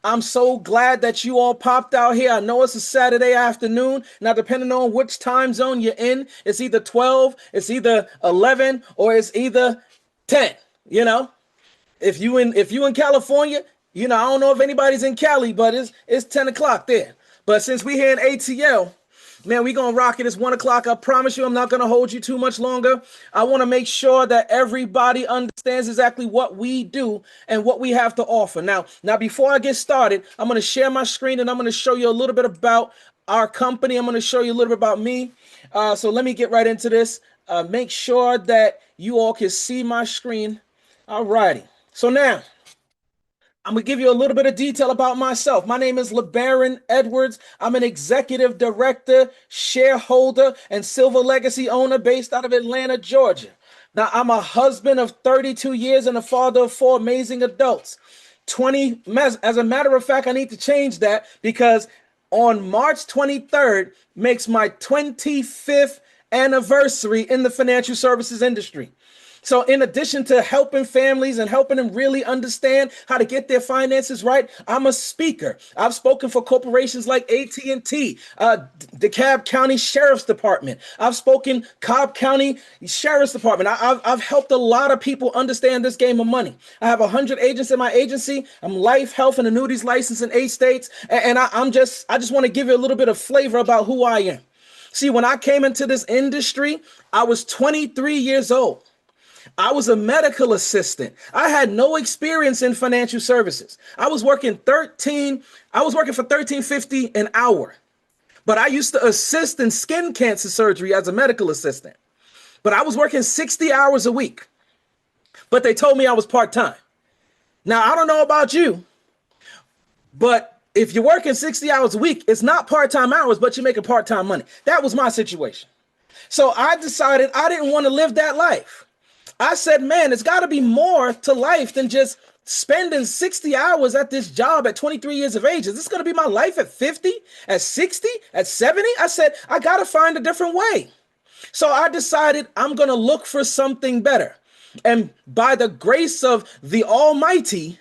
I'm so glad that you all popped out here. I know it's a Saturday afternoon. Now, depending on which time zone you're in, it's either 12, it's either 11, or it's either 10. You know, if you in California, I don't know if anybody's in Cali, but it's 10 o'clock there. But since we here in ATL, man, we gonna rock it. It's 1 o'clock. I promise you, I'm not gonna hold you too much longer. I want to make sure that everybody understands exactly what we do and what we have to offer. Now, before I get started, I'm gonna share my screen and I'm gonna show you a little bit about our company. I'm gonna show you a little bit about me. So let me get right into this. Make sure that you all can see my screen. All righty. So now, I'm gonna give you a little bit of detail about myself. My name is LeBaron Edwards. I'm an executive director, shareholder, and silver legacy owner based out of Atlanta, Georgia. Now, I'm a husband of 32 years and a father of four amazing adults. 20, as a matter of fact, I need to change that because on March 23rd makes my 25th anniversary in the financial services industry. So in addition to helping families and helping them really understand how to get their finances right, I'm a speaker. I've spoken for corporations like AT&T, DeKalb County Sheriff's Department. I've spoken Cobb County Sheriff's Department. I've helped a lot of people understand this game of money. I have 100 agents in my agency. I'm life, health, and annuities licensed in 8 states. And I just want to give you a little bit of flavor about who I am. See, when I came into this industry, I was 23 years old. I was a medical assistant. I had no experience in financial services. I was working for 13.50 an hour. But I used to assist in skin cancer surgery as a medical assistant. But I was working 60 hours a week. But they told me I was part-time. Now, I don't know about you, but if you're working 60 hours a week, it's not part-time hours, but you're making part-time money. That was my situation. So I decided I didn't want to live that life. I said, man, it's got to be more to life than just spending 60 hours at this job at 23 years of age. Is this going to be my life at 50, at 60, at 70? I said, I got to find a different way. So I decided I'm going to look for something better. And by the grace of the Almighty,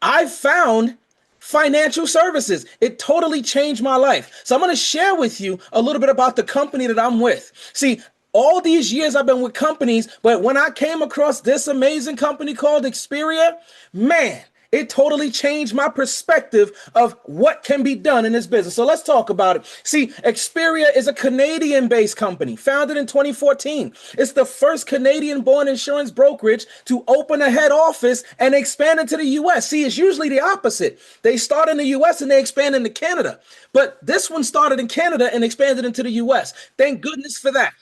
I found financial services. It totally changed my life. So I'm going to share with you a little bit about the company that I'm with. See, all these years I've been with companies, but when I came across this amazing company called Experior, man, it totally changed my perspective of what can be done in this business. So let's talk about it. See, Experior is a Canadian-based company founded in 2014. It's the first Canadian-born insurance brokerage to open a head office and expand into the U.S. See, it's usually the opposite. They start in the U.S. and they expand into Canada. But this one started in Canada and expanded into the U.S. Thank goodness for that.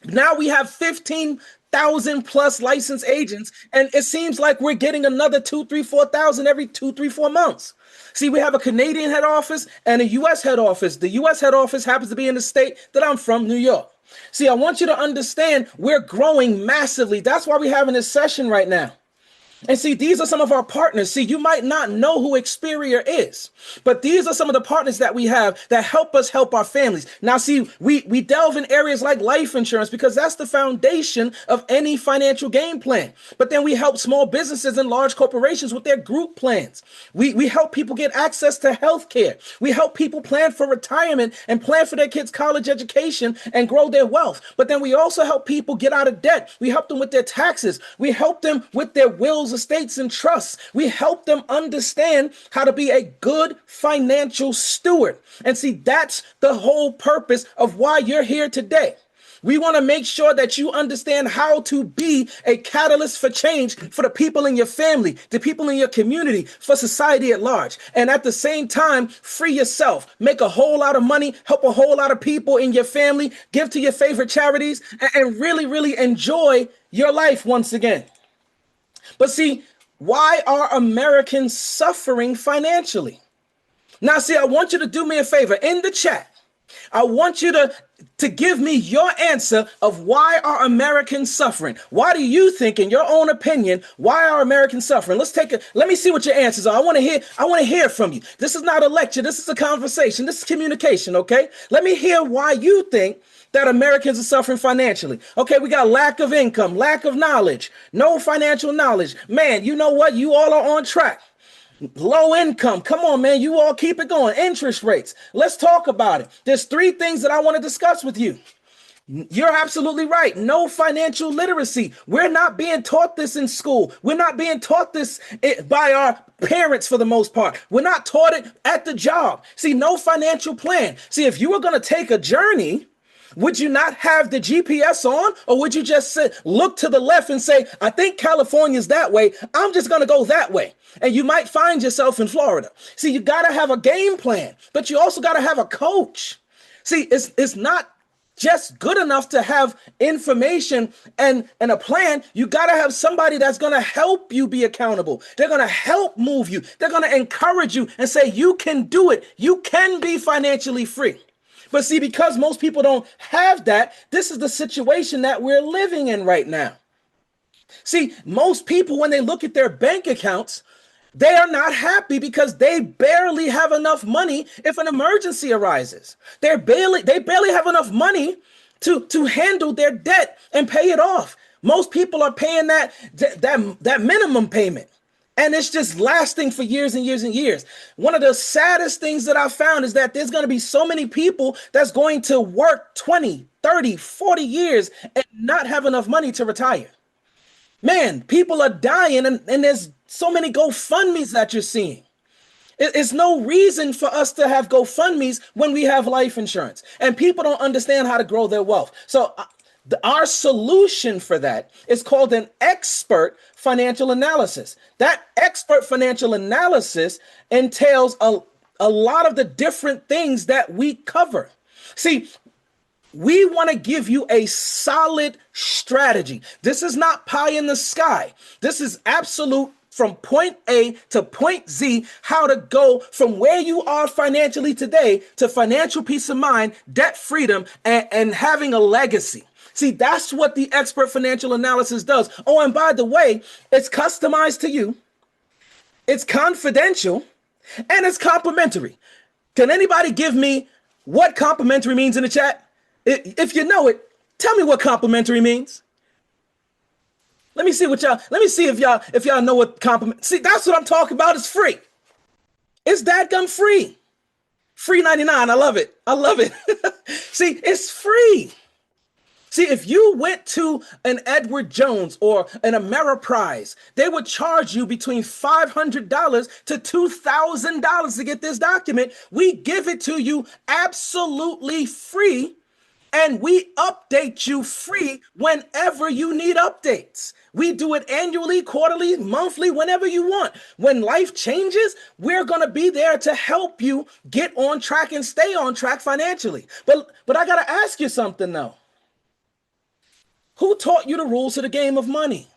Now we have 15,000 plus licensed agents, and it seems like we're getting another 2, 3, 4,000 every 2, 3, 4 months. See, we have a Canadian head office and a U.S. head office. The U.S. head office happens to be in the state that I'm from, New York. See, I want you to understand we're growing massively. That's why we're having this session right now. And see, these are some of our partners. See, you might not know who Experior is, but these are some of the partners that we have that help us help our families. Now, see, we delve in areas like life insurance because that's the foundation of any financial game plan. But then we help small businesses and large corporations with their group plans. We help people get access to health care. We help people plan for retirement and plan for their kids' college education and grow their wealth. But then we also help people get out of debt. We help them with their taxes. We help them with their wills, estates, and trusts. We help them understand how to be a good financial steward. And see, that's the whole purpose of why you're here today. We want to make sure that you understand how to be a catalyst for change for the people in your family, the people in your community, for society at large. And at the same time, free yourself, make a whole lot of money, help a whole lot of people in your family, give to your favorite charities, and really, really enjoy your life once again. But see, why are Americans suffering financially? Now, see, I want you to do me a favor in the chat. I want you to give me your answer of why are Americans suffering? Why do you think, in your own opinion, why are Americans suffering? Let me see what your answers are. I want to hear from you. This is not a lecture. This is a conversation. This is communication, okay? Let me hear why you think that Americans are suffering financially. Okay, we got lack of income, lack of knowledge, no financial knowledge. Man, you know what? You all are on track. Low income. Come on, man. You all keep it going. Interest rates. Let's talk about it. There's three things that I want to discuss with you. You're absolutely right. No financial literacy. We're not being taught this in school. We're not being taught this by our parents for the most part. We're not taught it at the job. See, no financial plan. See, if you were going to take a journey, would you not have the GPS on, or would you just look to the left and say, I think California's that way. I'm just going to go that way. And you might find yourself in Florida. See, you got to have a game plan, but you also got to have a coach. See, it's not just good enough to have information and a plan. You got to have somebody that's going to help you be accountable. They're going to help move you. They're going to encourage you and say, you can do it. You can be financially free. But see, because most people don't have that, this is the situation that we're living in right now. See, most people, when they look at their bank accounts, they are not happy because they barely have enough money if an emergency arises. They barely have enough money to handle their debt and pay it off. Most people are paying that minimum payment, and it's just lasting for years and years and years. One of the saddest things that I found is that there's going to be so many people that's going to work 20, 30, 40 years and not have enough money to retire. Man, people are dying, and there's so many GoFundMes that you're seeing. It's no reason for us to have GoFundMes when we have life insurance, and people don't understand how to grow their wealth. So our solution for that is called an expert financial analysis. That expert financial analysis entails a lot of the different things that we cover. See, we want to give you a solid strategy. This is not pie in the sky. This is absolute from point A to point Z, how to go from where you are financially today to financial peace of mind, debt freedom, and having a legacy. See, that's what the expert financial analysis does. Oh, and by the way, it's customized to you. It's confidential, and it's complimentary. Can anybody give me what complimentary means in the chat? If you know it, tell me what complimentary means. Let me see if y'all know what compliment. See, that's what I'm talking about. It's free. It's dadgum free. Free 99. I love it. I love it. See, it's free. See, if you went to an Edward Jones or an Ameriprise, they would charge you between $500 to $2,000 to get this document. We give it to you absolutely free. And we update you free whenever you need updates. We do it annually, quarterly, monthly, whenever you want. When life changes, we're going to be there to help you get on track and stay on track financially. But I got to ask you something, though. Who taught you the rules of the game of money?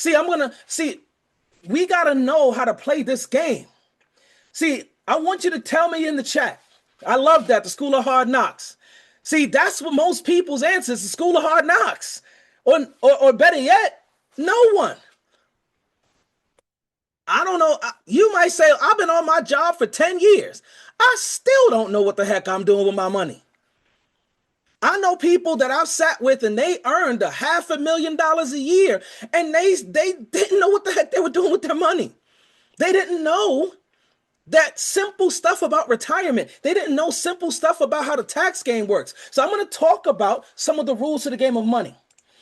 We got to know how to play this game. See, I want you to tell me in the chat. I love that, the School of Hard Knocks. See, that's what most people's answer is, the School of Hard Knocks. Or better yet, no one. I don't know. You might say, I've been on my job for 10 years. I still don't know what the heck I'm doing with my money. I know people that I've sat with and they earned $500,000 a year, and they didn't know what the heck they were doing with their money. They didn't know that simple stuff about retirement. They didn't know simple stuff about how the tax game works. So I'm going to talk about some of the rules of the game of money.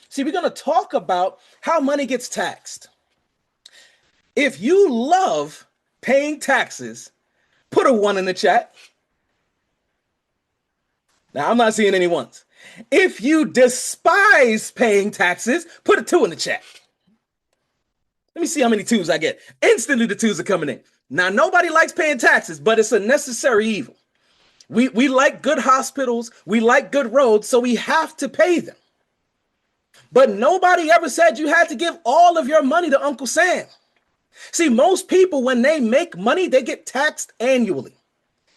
See, we're going to talk about how money gets taxed. If you love paying taxes, put a 1 in the chat. Now, I'm not seeing any ones. If you despise paying taxes, put a 2 in the chat. Let me see how many 2s I get. Instantly, the 2s are coming in. Now, nobody likes paying taxes, but it's a necessary evil. We like good hospitals. We like good roads, so we have to pay them. But nobody ever said you had to give all of your money to Uncle Sam. See, most people, when they make money, they get taxed annually.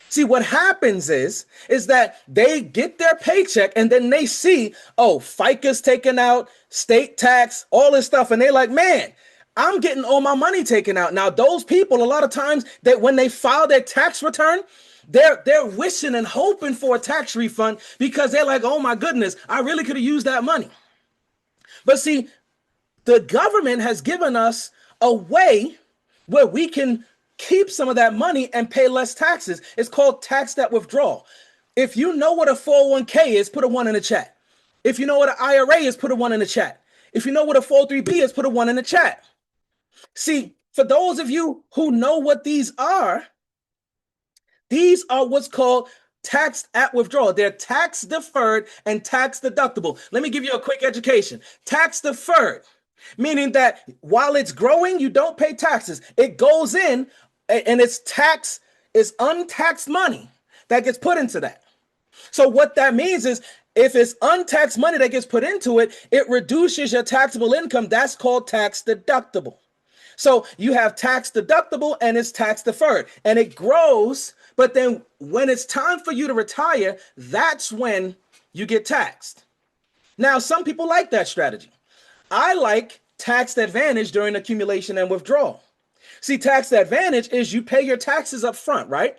See, what happens is that they get their paycheck and then they see, oh, FICA's taken out, state tax, all this stuff. And they're like, man, I'm getting all my money taken out. Now, those people, a lot of times, that when they file their tax return, they're wishing and hoping for a tax refund because they're like, oh my goodness, I really could have used that money. But see, the government has given us a way where we can keep some of that money and pay less taxes. It's called tax at withdrawal. If you know what a 401k is, put a 1 in the chat. If you know what an IRA is, put a 1 in the chat. If you know what a 403b is, put a 1 in the chat. See, for those of you who know what these are what's called tax at withdrawal. They're tax deferred and tax deductible. Let me give you a quick education. Tax deferred, meaning that while it's growing, you don't pay taxes. It goes in and it's untaxed money that gets put into that. So what that means is if it's untaxed money that gets put into it, it reduces your taxable income. That's called tax deductible. So you have tax deductible and it's tax deferred and it grows. But then when it's time for you to retire, that's when you get taxed. Now, some people like that strategy. I like tax advantage during accumulation and withdrawal. See, tax advantage is you pay your taxes up front, right?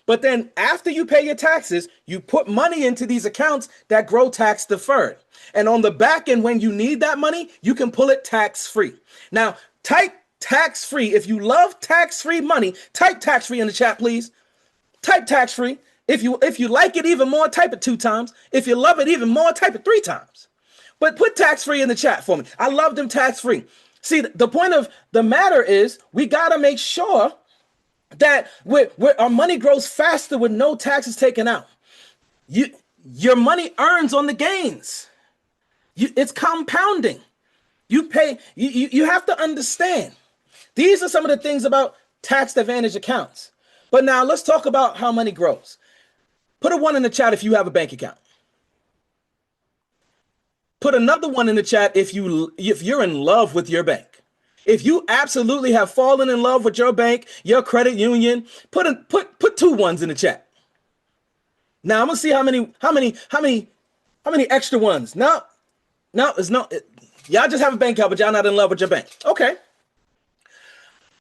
But then after you pay your taxes, you put money into these accounts that grow tax deferred. And on the back end, when you need that money, you can pull it tax free. Now, type tax free. If you love tax free money, type tax free in the chat, please. Type tax free. If you like it even more, type it 2 times. If you love it even more, type it 3 times. But put tax free in the chat for me. I love them tax free. See, the point of the matter is we got to make sure that our money grows faster with no taxes taken out. Your money earns on the gains. It's compounding. You pay. You have to understand. These are some of the things about tax advantage accounts. But now let's talk about how money grows. Put a 1 in the chat if you have a bank account. Put another 1 in the chat if you're in love with your bank. If you absolutely have fallen in love with your bank, your credit union, put 2 1s in the chat. Now I'm gonna see how many extra ones. No, it's no. Y'all just have a bank account, but y'all not in love with your bank. Okay.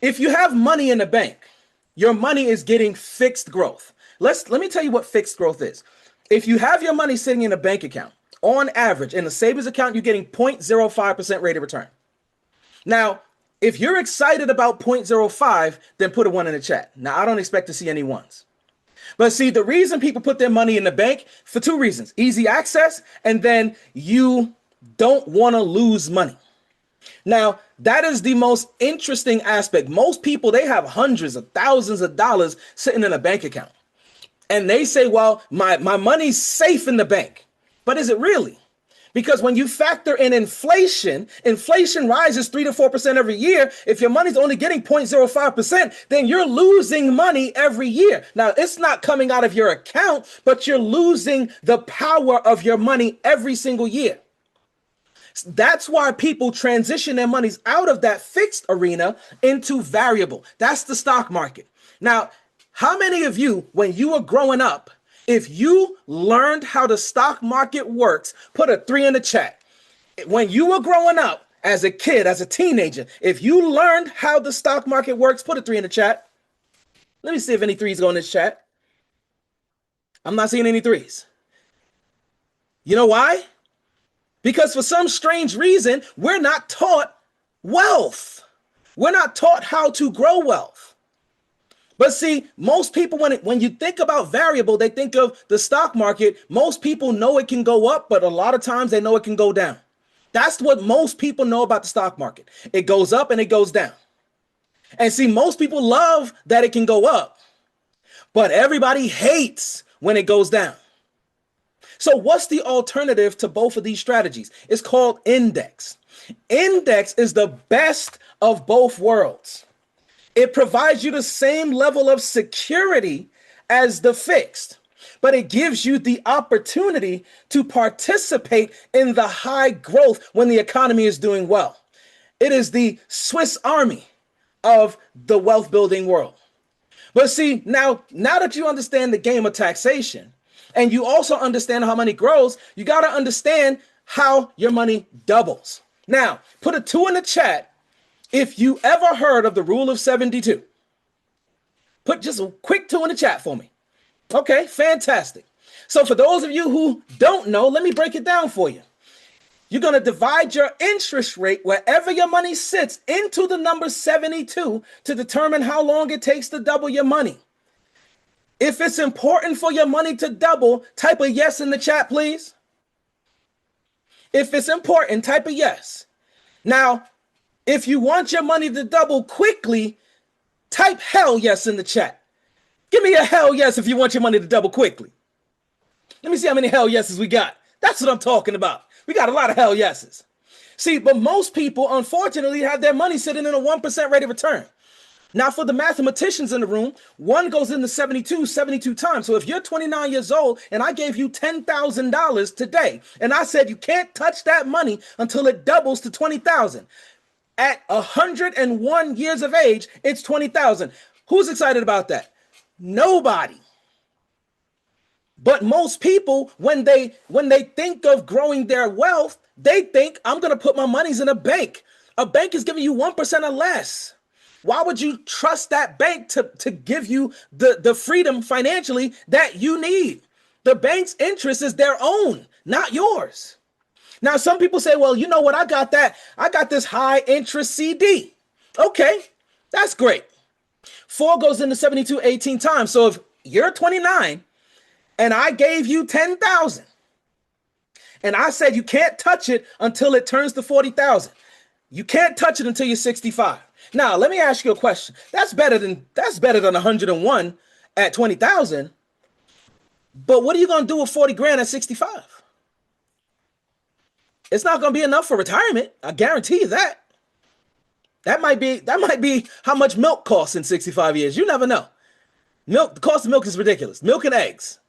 If you have money in the bank, your money is getting fixed growth. Let me tell you what fixed growth is. If you have your money sitting in a bank account, on average, in a savings account, you're getting 0.05% rate of return. Now, if you're excited about 0.05, then put a 1 in the chat. Now, I don't expect to see any 1s. But see, the reason people put their money in the bank for 2 reasons: easy access, and then you don't want to lose money. Now, that is the most interesting aspect. Most people, they have hundreds of thousands of dollars sitting in a bank account. And they say, well, my money's safe in the bank. But is it really? Because when you factor in inflation rises 3 to 4% every year. If your money's only getting 0.05%, then you're losing money every year. Now, it's not coming out of your account, but you're losing the power of your money every single year. That's why people transition their monies out of that fixed arena into variable. That's the stock market. Now, how many of you, when you were growing up, if you learned how the stock market works, put a 3 in the chat. When you were growing up as a kid, as a teenager, if you learned how the stock market works, put a 3 in the chat. Let me see if any 3s go in this chat. I'm not seeing any 3s. You know why? Because for some strange reason, we're not taught wealth. We're not taught how to grow wealth. But see, most people, when you think about variable, they think of the stock market. Most people know it can go up, but a lot of times they know it can go down. That's what most people know about the stock market. It goes up and it goes down. And see, most people love that it can go up, but everybody hates when it goes down. So what's the alternative to both of these strategies? It's called index. Index is the best of both worlds. It provides you the same level of security as the fixed, but it gives you the opportunity to participate in the high growth when the economy is doing well. It is the Swiss Army of the wealth building world. But see, now that you understand the game of taxation, and you also understand how money grows, you got to understand how your money doubles. Now, put a 2 in the chat if you ever heard of the rule of 72. Put just a quick 2 in the chat for me. Okay, fantastic. So for those of you who don't know, let me break it down for you. You're going to divide your interest rate wherever your money sits into the number 72 to determine how long it takes to double your money. If it's important for your money to double, type a yes in the chat, please. If it's important, type a yes. Now, if you want your money to double quickly, type hell yes in the chat. Give me a hell yes if you want your money to double quickly. Let me see how many hell yeses we got. That's what I'm talking about. We got a lot of hell yeses. See, but most people, unfortunately, have their money sitting in a 1% rate of return. Now, for the mathematicians in the room, 1 goes into 72 times. So if you're 29 years old and I gave you $10,000 today, and I said you can't touch that money until it doubles to 20,000. At 101 years of age, it's 20,000. Who's excited about that? Nobody. But most people, when they think of growing their wealth, they think, I'm going to put my monies in a bank. A bank is giving you 1% or less. Why would you trust that bank to give you the freedom financially that you need? The bank's interest is their own, not yours. Now, some people say, well, you know what? I got this high interest CD. Okay, that's great. 4 goes into 72 18 times. So if you're 29 and I gave you 10,000 and I said you can't touch it until it turns to 40,000. You can't touch it until you're 65. Now, let me ask you a question. That's better than 101 at 20,000. But what are you going to do with 40 grand at 65? It's not going to be enough for retirement. I guarantee you that. That might be how much milk costs in 65 years. You never know. The cost of milk is ridiculous. Milk and eggs.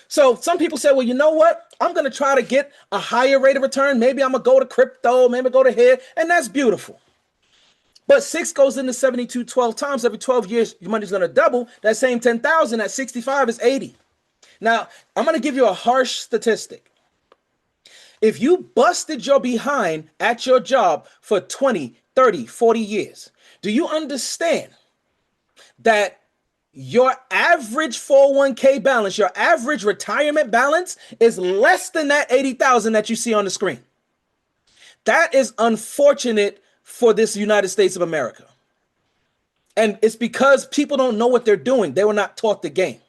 So some people say, well, you know what? I'm going to try to get a higher rate of return. Maybe I'm going to go to crypto, maybe go to here, and that's beautiful. But 6 goes into 72 12 times. Every 12 years, your money's going to double. That same 10,000 at 65 is 80. Now, I'm going to give you a harsh statistic. If you busted your behind at your job for 20, 30, 40 years, do you understand that your average 401k balance, your average retirement balance is less than that 80,000 that you see on the screen? That is unfortunate for this United States of America. And it's because people don't know what they're doing. They were not taught the game.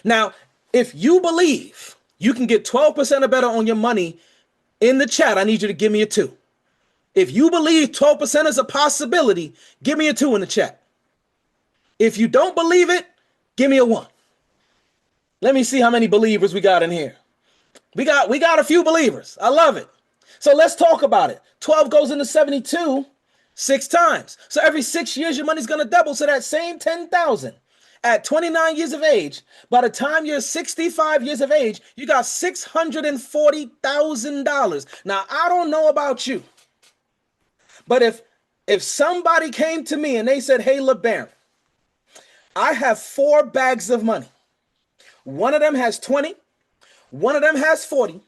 Now, if you believe you can get 12% or better on your money, in the chat, I need you to give me a 2. If you believe 12% is a possibility, give me a 2 in the chat. If you don't believe it, give me a 1. Let me see how many believers we got in here. We got a few believers. I love it. So let's talk about it. 12 goes into 72 6 times. So every 6 years, your money's going to double. So that same 10,000 at 29 years of age, by the time you're 65 years of age, you got $640,000. Now, I don't know about you, but if somebody came to me and they said, hey, LeBaron, I have 4 bags of money. One of them has 20, one of them has 40,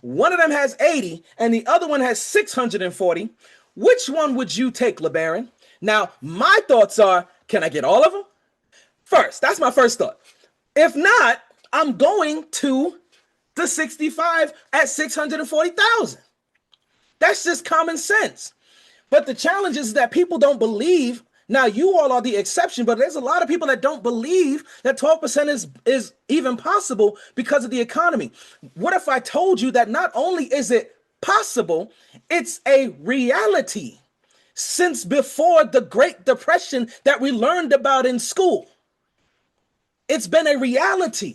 one of them has 80, and the other one has 640. Which one would you take, LeBaron? Now, my thoughts are, can I get all of them? First, that's my first thought. If not, I'm going to the 65 at 640,000. That's just common sense. But the challenge is that people don't believe. Now, you all are the exception, but there's a lot of people that don't believe that 12% is even possible because of the economy. What if I told you that not only is it possible, it's a reality since before the Great Depression that we learned about in school? It's been a reality.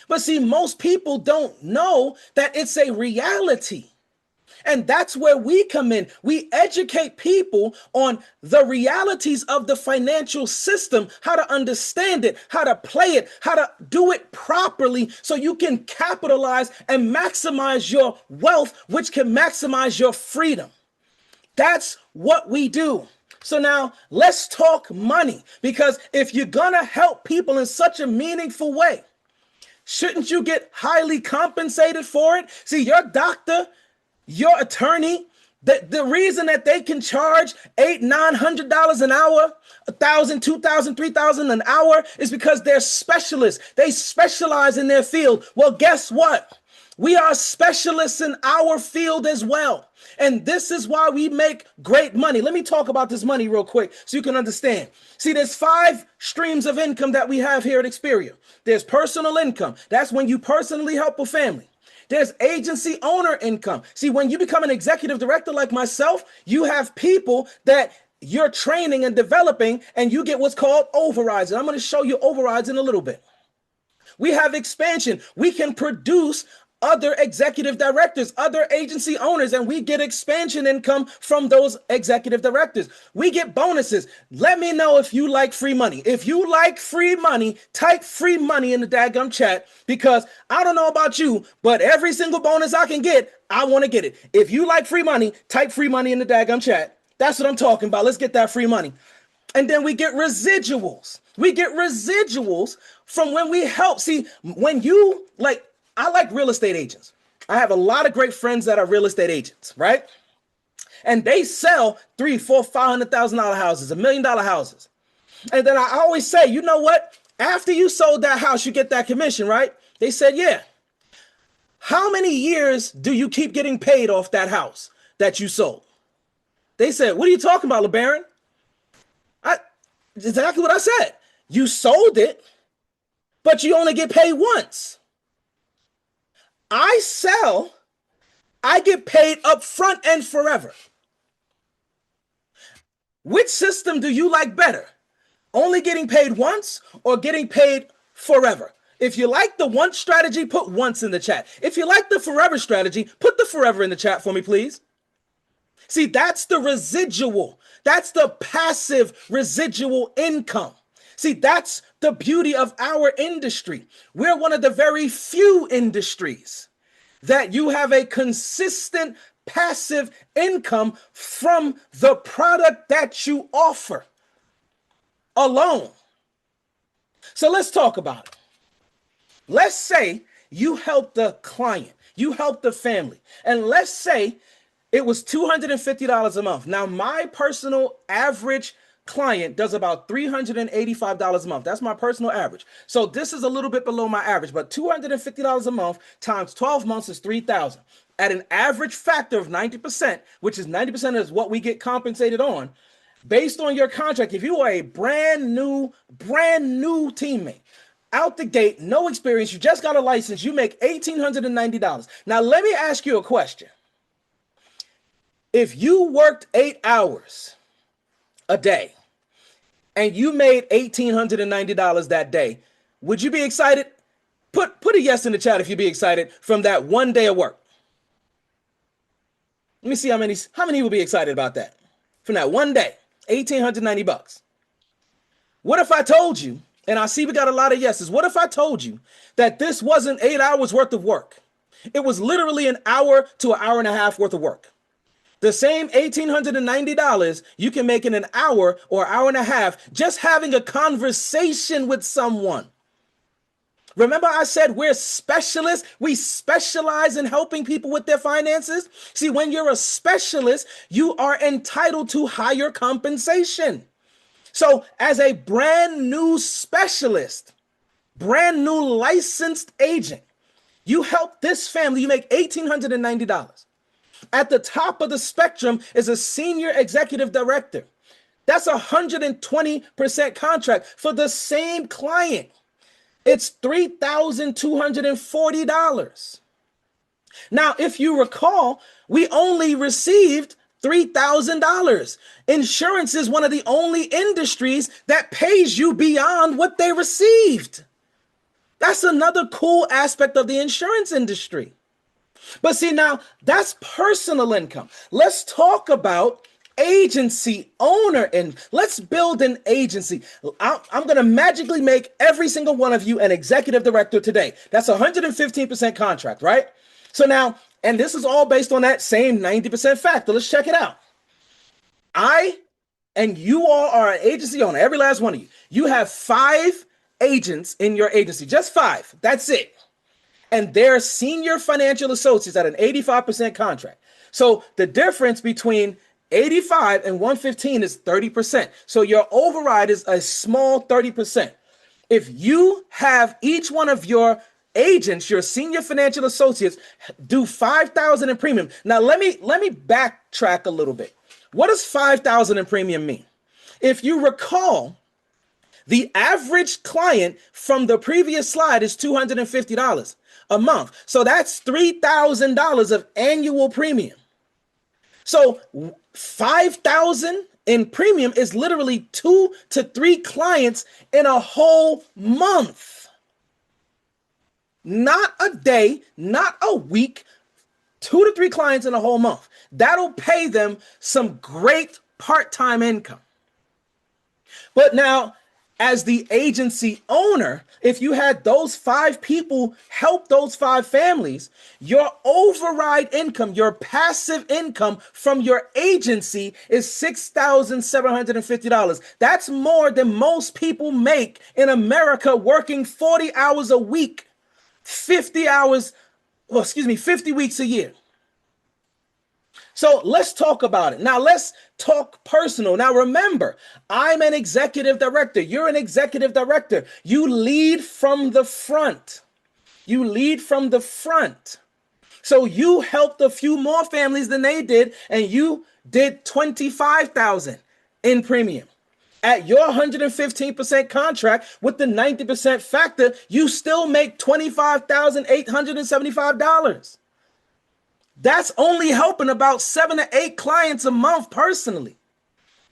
But see, most people don't know that it's a reality. And that's where we come in. We educate people on the realities of the financial system, how to understand it, how to play it, how to do it properly so you can capitalize and maximize your wealth, which can maximize your freedom. That's what we do. So now let's talk money, because if you're going to help people in such a meaningful way, shouldn't you get highly compensated for it? See, your doctor, your attorney, the reason that they can charge $800-900 an hour, $1,000, $2,000, $3,000 an hour is because they're specialists. They specialize in their field. Well, guess what? We are specialists in our field as well. And this is why we make great money. Let me talk about this money real quick so you can understand. See, there's 5 streams of income that we have here at Experior. There's personal income. That's when you personally help a family. There's agency owner income. See, when you become an executive director like myself, you have people that you're training and developing, and you get what's called overrides. And I'm going to show you overrides in a little bit. We have expansion. We can produce other executive directors, other agency owners, and we get expansion income from those executive directors. We get bonuses. Let me know if you like free money. If you like free money, type free money in the daggum chat, because I don't know about you, but every single bonus I can get, I want to get it. If you like free money, type free money in the daggum chat. That's what I'm talking about. Let's get that free money. And then we get residuals. We get residuals from when we help. See, when you I like real estate agents. I have a lot of great friends that are real estate agents, right? And they sell $300,000, $400,000, $500,000 houses, $1 million houses. And then I always say, you know what? After you sold that house, you get that commission, right? They said, yeah. How many years do you keep getting paid off that house that you sold? They said, what are you talking about, LeBaron? Exactly what I said. You sold it, but you only get paid once. I sell, I get paid up front and forever. Which system do you like better? Only getting paid once or getting paid forever? If you like the once strategy, put once in the chat. If you like the forever strategy, put the forever in the chat for me, please. See, that's the residual. That's the passive residual income. See, that's the beauty of our industry. We're one of the very few industries that you have a consistent passive income from the product that you offer alone. So let's talk about it. Let's say you help the client, you help the family, and let's say it was $250 a month. Now, my personal average client does about $385 a month. That's my personal average. So this is a little bit below my average, but $250 a month times 12 months is $3,000. At an average factor of 90%, which is 90% is what we get compensated on, based on your contract, if you are a brand new teammate, out the gate, no experience, you just got a license, you make $1,890. Now, let me ask you a question. If you worked 8 hours a day and you made $1,890 that day, would you be excited? Put a yes in the chat if you'd be excited from that one day of work. Let me see how many will be excited about that from that one day, $1,890. What if I told you, and I see we got a lot of yeses, what if I told you that this wasn't 8 hours worth of work? It was literally an hour to an hour and a half worth of work. The same $1,890 you can make in an hour or hour and a half just having a conversation with someone. Remember I said we're specialists. We specialize in helping people with their finances. See, when you're a specialist, you are entitled to higher compensation. So as a brand new specialist, brand new licensed agent, you help this family, you make $1,890. At the top of the spectrum is a senior executive director. That's 120% contract for the same client. It's $3,240. Now, if you recall, we only received $3,000. Insurance is one of the only industries that pays you beyond what they received. That's another cool aspect of the insurance industry. But see, now that's personal income. Let's talk about agency owner, and let's build an agency. I'm going to magically make every single one of you an executive director today. That's 115% contract, right? So now, and this is all based on that same 90% factor. Let's check it out. I and you all are an agency owner, every last one of you. You have 5 agents in your agency, just 5. That's it. And they're senior financial associates at an 85% contract. So the difference between 85 and 115 is 30%. So your override is a small 30%. If you have each one of your agents, your senior financial associates, do $5,000 in premium. Now let me backtrack a little bit. What does $5,000 in premium mean? If you recall, the average client from the previous slide is $250 a month. So that's $3,000 of annual premium. So $5,000 in premium is literally 2 to 3 clients in a whole month. Not a day, not a week, 2 to 3 clients in a whole month. That'll pay them some great part-time income. But now, as the agency owner, if you had those 5 people help those 5 families, your override income, your passive income from your agency is $6,750. That's more than most people make in America working 40 hours a week, 50 weeks a year. So let's talk about it. Now let's talk personal. Now remember, I'm an executive director. You're an executive director. You lead from the front. You lead from the front. So you helped a few more families than they did, and you did $25,000 in premium. At your 115% contract with the 90% factor, you still make $25,875. That's only helping about 7 to 8 clients a month personally.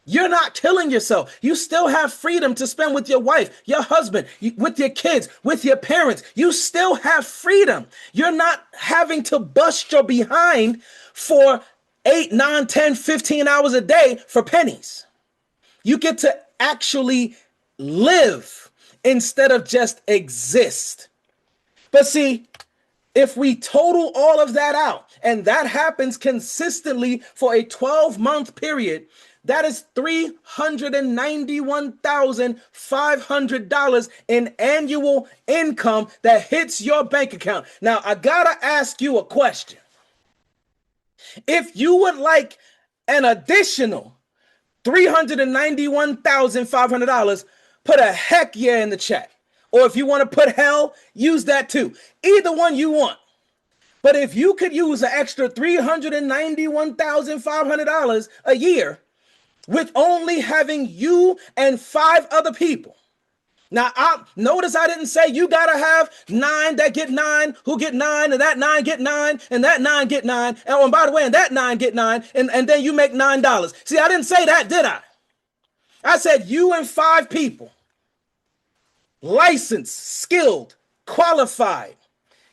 You're not killing yourself. You still have freedom to spend with your wife, your husband, with your kids, with your parents. You still have freedom. You're not having to bust your behind for 8, 9, 10, 15 hours a day for pennies. You get to actually live instead of just exist. But see, if we total all of that out, and that happens consistently for a 12-month period, that is $391,500 in annual income that hits your bank account. Now, I gotta ask you a question. If you would like an additional $391,500, put a heck yeah in the chat. Or if you want to put hell, use that too. Either one you want. But if you could use an extra $391,500 a year with only having you and 5 other people. Now, notice I didn't say you got to have 9 that get 9, who get 9, and that 9 get 9, and that 9 get 9. And by the way, and that 9 get 9, and then you make $9. See, I didn't say that, did I? I said you and 5 people. Licensed, skilled, qualified.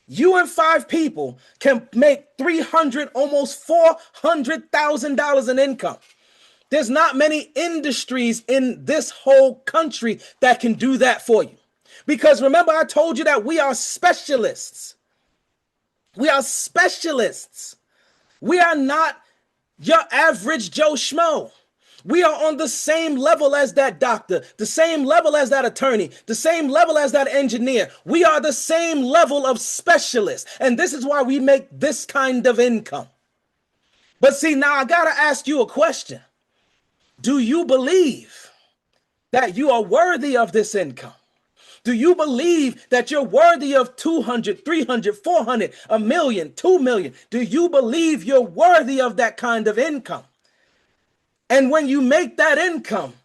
You and 5 people can make $300,000, almost $400,000 in income. There's not many industries in this whole country that can do that for you. Because remember, I told you that we are specialists. We are specialists. We are not your average Joe Schmo. We are on the same level as that doctor, the same level as that attorney, the same level as that engineer. We are the same level of specialists. And this is why we make this kind of income. But see, now I got to ask you a question. Do you believe that you are worthy of this income? Do you believe that you're worthy of 200, 300, 400, a million, 2 million? Do you believe you're worthy of that kind of income? And when you make that income,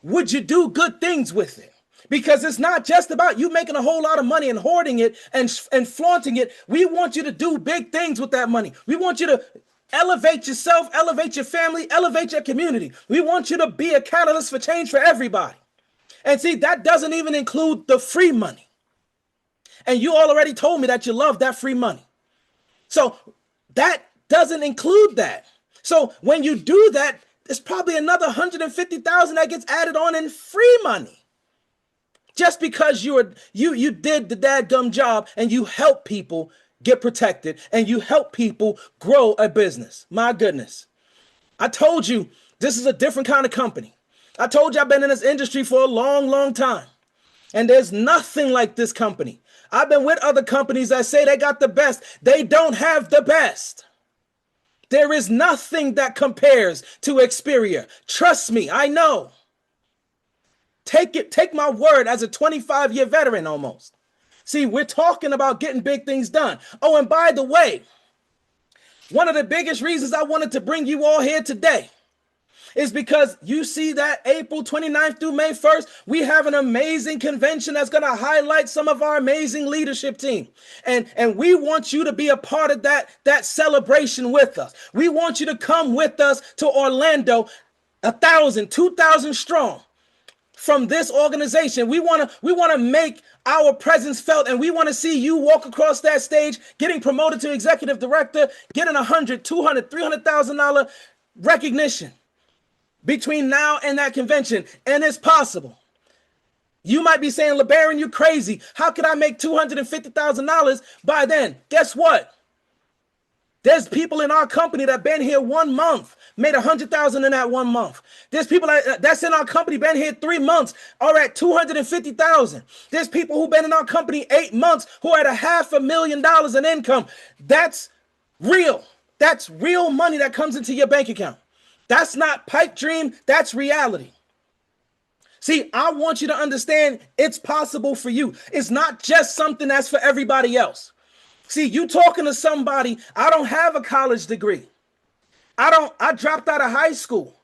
would you do good things with it? Because it's not just about you making a whole lot of money and hoarding it and flaunting it. We want you to do big things with that money. We want you to elevate yourself, elevate your family, elevate your community. We want you to be a catalyst for change for everybody. And see, that doesn't even include the free money. And you already told me that you love that free money. So that doesn't include that. So when you do that, there's probably another $150,000 that gets added on in free money. Just because you did the dadgum job and you help people get protected and you help people grow a business. My goodness. I told you this is a different kind of company. I told you I've been in this industry for a long, long time. And there's nothing like this company. I've been with other companies that say they got the best. They don't have the best. There is nothing that compares to Experior. Trust me, I know. Take my word as a 25-year veteran almost. See, we're talking about getting big things done. Oh, and by the way, one of the biggest reasons I wanted to bring you all here today is because you see that April 29th through May 1st, we have an amazing convention that's going to highlight some of our amazing leadership team. And we want you to be a part of that celebration with us. We want you to come with us to Orlando, 1,000, 2,000 strong. From this organization, we want to make our presence felt, and we want to see you walk across that stage, getting promoted to executive director, getting $100,000, $200,000, $300,000 recognition between now and that convention. And it's possible. You might be saying, LeBaron, you crazy. How could I make $250,000 by then? Guess what? There's people in our company that been here 1 month, made $100,000 in that 1 month. There's people that's in our company been here 3 months, are at $250,000. There's people who've been in our company 8 months who are at $500,000 in income. That's real. That's real money that comes into your bank account. That's not pipe dream. That's reality. See, I want you to understand it's possible for you. It's not just something that's for everybody else. See, you talking to somebody, I don't have a college degree. I dropped out of high school.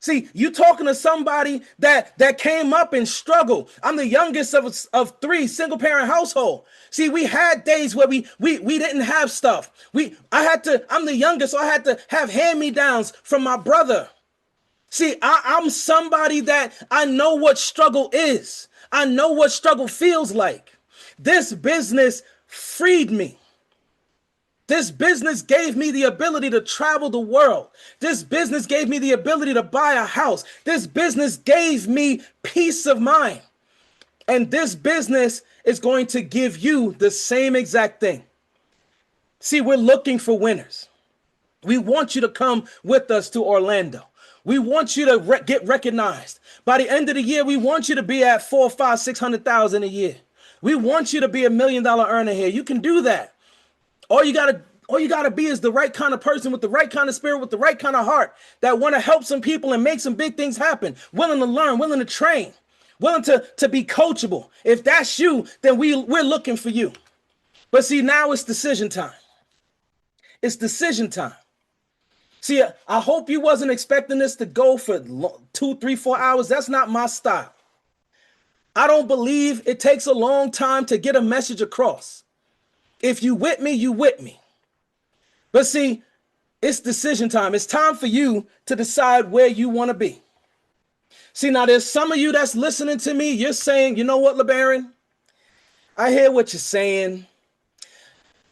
See, you talking to somebody that came up and struggled. I'm the youngest of 3, single parent household. See, we had days where we didn't have stuff. I'm the youngest, so I had to have hand-me-downs from my brother. See, I'm somebody that I know what struggle is. I know what struggle feels like. This business freed me. This business gave me the ability to travel the world. This business gave me the ability to buy a house. This business gave me peace of mind. And this business is going to give you the same exact thing. See, we're looking for winners. We want you to come with us to Orlando. We want you to get recognized. By the end of the year, we want you to be at 400,000, 500,000, 600,000 a year. We want you to be $1 million earner here. You can do that. All you gotta be is the right kind of person with the right kind of spirit, with the right kind of heart that want to help some people and make some big things happen. Willing to learn, willing to train, willing to be coachable. If that's you, then we're looking for you. But see, now it's decision time. It's decision time. See, I hope you wasn't expecting this to go for 2, 3, 4 hours. That's not my style. I don't believe it takes a long time to get a message across. If you with me, you with me. But see, it's decision time. It's time for you to decide where you want to be. See, now there's some of you that's listening to me. You're saying, you know what, LeBaron? I hear what you're saying.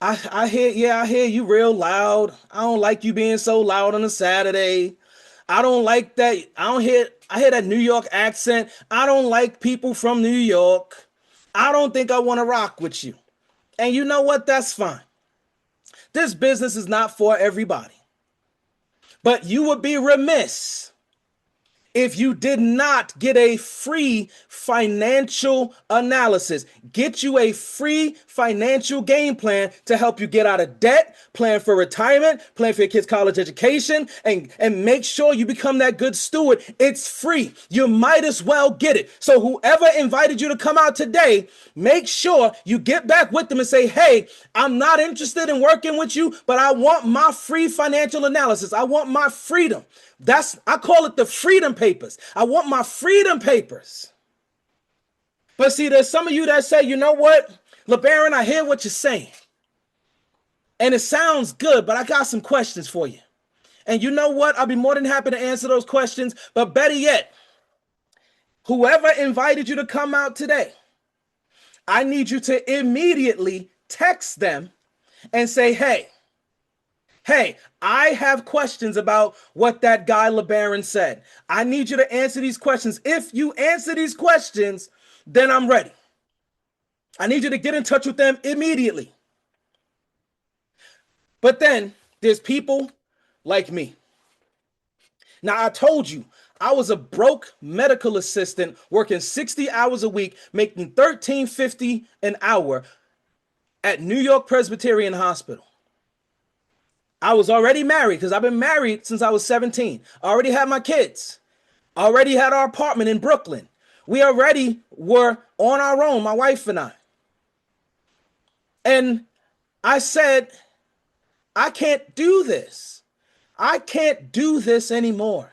I hear you real loud. I don't like you being so loud on a Saturday. I don't like that. I hear that New York accent. I don't like people from New York. I don't think I want to rock with you. And you know what? That's fine. This business is not for everybody. But you would be remiss if you did not get a free financial analysis. Get you a free financial game plan to help you get out of debt, plan for retirement, plan for your kids' college education, and make sure you become that good steward. It's free. You might as well get it. So whoever invited you to come out today, make sure you get back with them and say, hey, I'm not interested in working with you, but I want my free financial analysis. I want my freedom. I call it the freedom papers. I want my freedom papers. But see, there's some of you that say, you know what, LeBaron, I hear what you're saying. And it sounds good, but I got some questions for you. And you know what? I'll be more than happy to answer those questions. But better yet, whoever invited you to come out today, I need you to immediately text them and say, hey, I have questions about what that guy LeBaron said. I need you to answer these questions. If you answer these questions, then I'm ready. I need you to get in touch with them immediately. But then there's people like me. Now, I told you I was a broke medical assistant working 60 hours a week, making $13.50 an hour at New York Presbyterian Hospital. I was already married because I've been married since I was 17. I already had my kids. I already had our apartment in Brooklyn. We already were on our own, my wife and I. And I said, I can't do this. I can't do this anymore.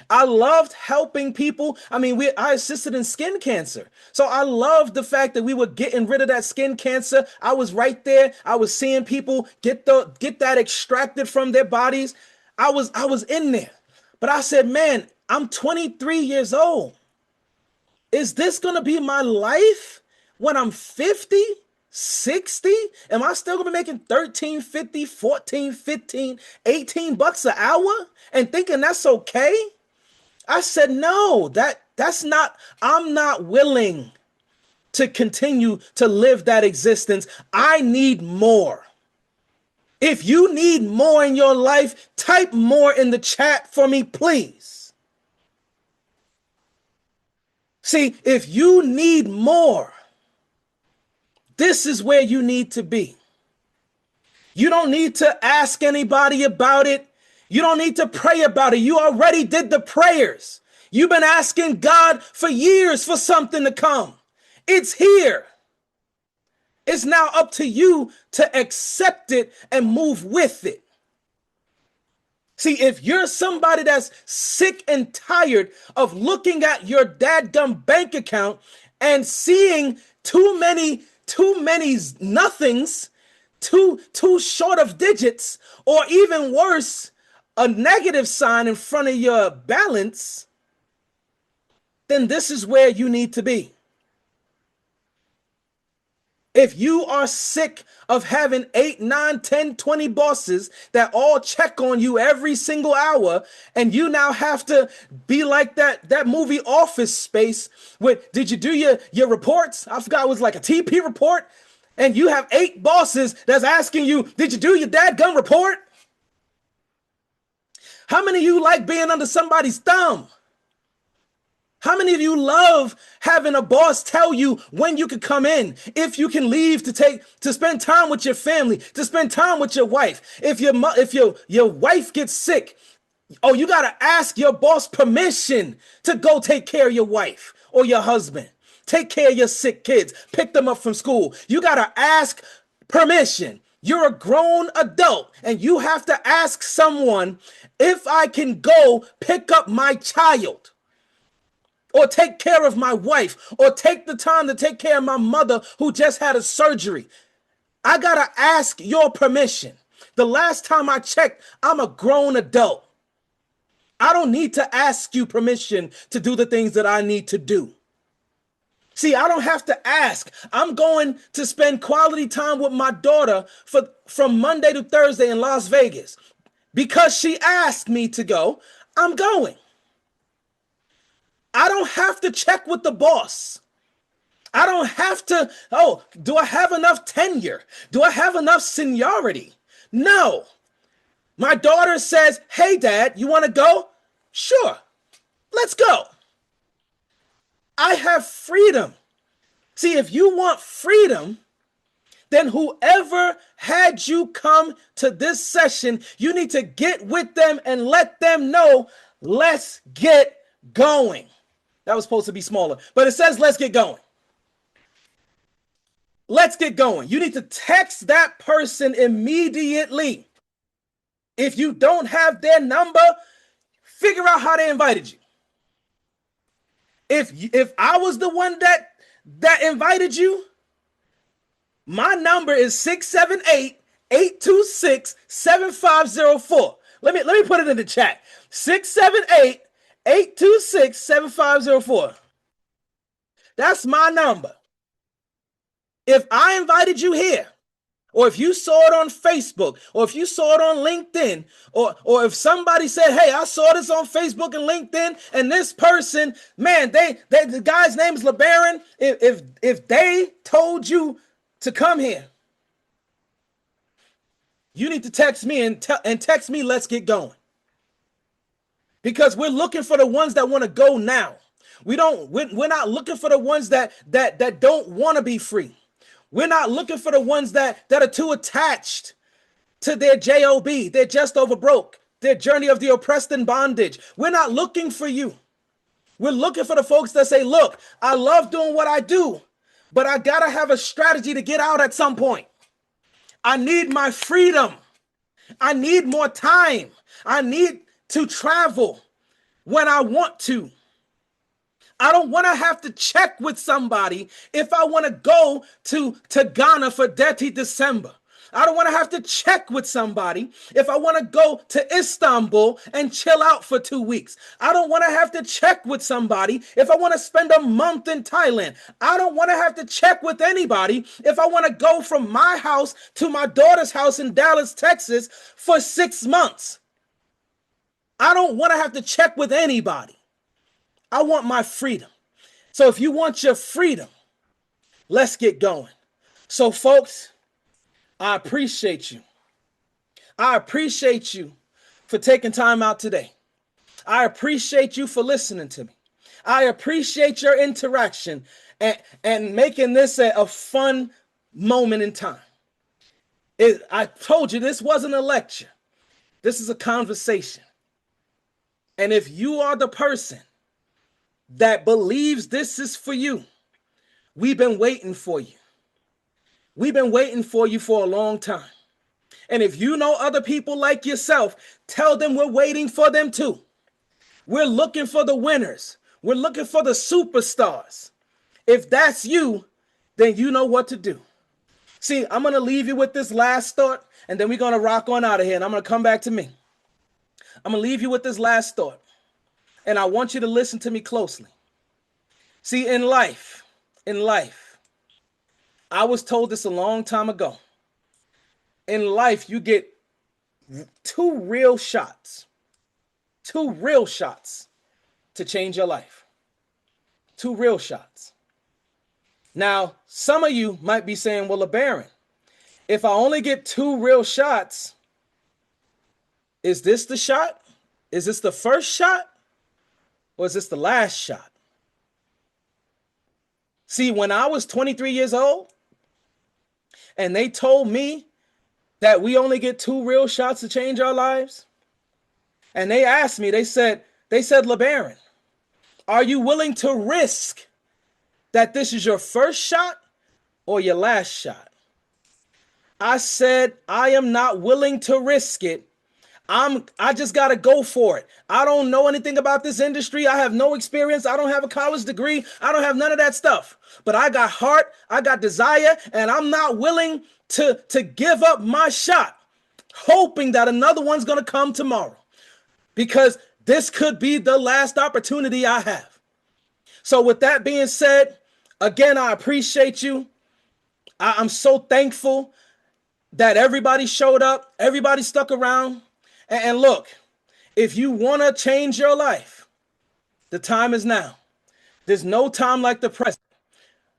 I loved helping people. I mean, I assisted in skin cancer. So I loved the fact that we were getting rid of that skin cancer. I was right there. I was seeing people get that extracted from their bodies. I was in there. But I said, man, I'm 23 years old. Is this going to be my life when I'm 50, 60? Am I still going to be making 13, 50, 14, 15, 18 bucks an hour and thinking that's okay? I said, no, that's not, I'm not willing to continue to live that existence. I need more. If you need more in your life, type more in the chat for me, please. See, if you need more, this is where you need to be. You don't need to ask anybody about it. You don't need to pray about it. You already did the prayers. You've been asking God for years for something to come. It's here. It's now up to you to accept it and move with it. See, if you're somebody that's sick and tired of looking at your dadgum bank account and seeing too many nothings, too short of digits, or even worse, a negative sign in front of your balance, then this is where you need to be. If you are sick of having 8, 9, 10, 20 bosses that all check on you every single hour, and you now have to be like that movie Office Space with, did you do your reports? I forgot, it was like a TP report. And you have 8 bosses that's asking you, did you do your dadgum report? How many of you like being under somebody's thumb? How many of you love having a boss tell you when you can come in, if you can leave to spend time with your family, to spend time with your wife? If your wife gets sick, oh, you got to ask your boss permission to go take care of your wife or your husband. Take care of your sick kids. Pick them up from school. You got to ask permission. You're a grown adult and you have to ask someone if I can go pick up my child or take care of my wife or take the time to take care of my mother who just had a surgery. I got to ask your permission. The last time I checked, I'm a grown adult. I don't need to ask you permission to do the things that I need to do. See, I don't have to ask. I'm going to spend quality time with my daughter from Monday to Thursday in Las Vegas. Because she asked me to go, I'm going. I don't have to check with the boss. I don't have to, oh, do I have enough tenure? Do I have enough seniority? No. My daughter says, hey, Dad, you want to go? Sure, let's go. I have freedom. See, if you want freedom, then whoever had you come to this session, you need to get with them and let them know, let's get going. That was supposed to be smaller, but it says, let's get going. Let's get going. You need to text that person immediately. If you don't have their number, figure out how they invited you. If I was the one that invited you, my number is 678-826-7504. Let me put it in the chat. 678-826-7504. That's my number. If I invited you here, or if you saw it on Facebook, or if you saw it on LinkedIn, or if somebody said, hey, I saw this on Facebook and LinkedIn, and this person, man, the guy's name is LeBaron. If they told you to come here, you need to text me and text me, let's get going. Because we're looking for the ones that want to go now. We're not looking for the ones that don't want to be free. We're not looking for the ones that are too attached to their job. They're just over broke. Their journey of the oppressed and bondage. We're not looking for you. We're looking for the folks that say, look, I love doing what I do, but I got to have a strategy to get out at some point. I need my freedom. I need more time. I need to travel when I want to. I don't want to have to check with somebody if I want to go to Ghana for Dirty December. I don't want to have to check with somebody if I want to go to Istanbul and chill out for 2 weeks. I don't want to have to check with somebody if I want to spend a month in Thailand. I don't want to have to check with anybody if I want to go from my house to my daughter's house in Dallas, Texas for 6 months. I don't want to have to check with anybody. I want my freedom. So if you want your freedom, let's get going. So folks, I appreciate you. I appreciate you for taking time out today. I appreciate you for listening to me. I appreciate your interaction and making this a fun moment in time. I told you this wasn't a lecture. This is a conversation. And if you are the person that believes this is for you, we've been waiting for you. We've been waiting for you for a long time. And if you know other people like yourself, tell them we're waiting for them too. We're looking for the winners. We're looking for the superstars. If that's you, then you know what to do. See, I'm going to leave you with this last thought, and then we're going to rock on out of here, and I'm going to come back to me. I'm going to leave you with this last thought, and I want you to listen to me closely. See, in life, I was told this a long time ago. In life, you get two real shots to change your life. 2 real shots. Now, some of you might be saying, well, LeBaron, if I only get 2 real shots, is this the shot? Is this the first shot? Or is this the last shot? See, when I was 23 years old, and they told me that we only get 2 real shots to change our lives, and they asked me, they said, LeBaron, are you willing to risk that this is your first shot or your last shot? I said, I am not willing to risk it. I just got to go for it. I don't know anything about this industry. I have no experience. I don't have a college degree. I don't have none of that stuff. But I got heart, I got desire, and I'm not willing to give up my shot, hoping that another one's going to come tomorrow, because this could be the last opportunity I have. So with that being said, again, I appreciate you. I'm so thankful that everybody showed up, everybody stuck around. And look, if you want to change your life, the time is now. There's no time like the present.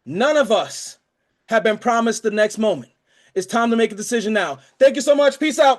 None of us have been promised the next moment. It's time to make a decision now. Thank you so much. Peace out.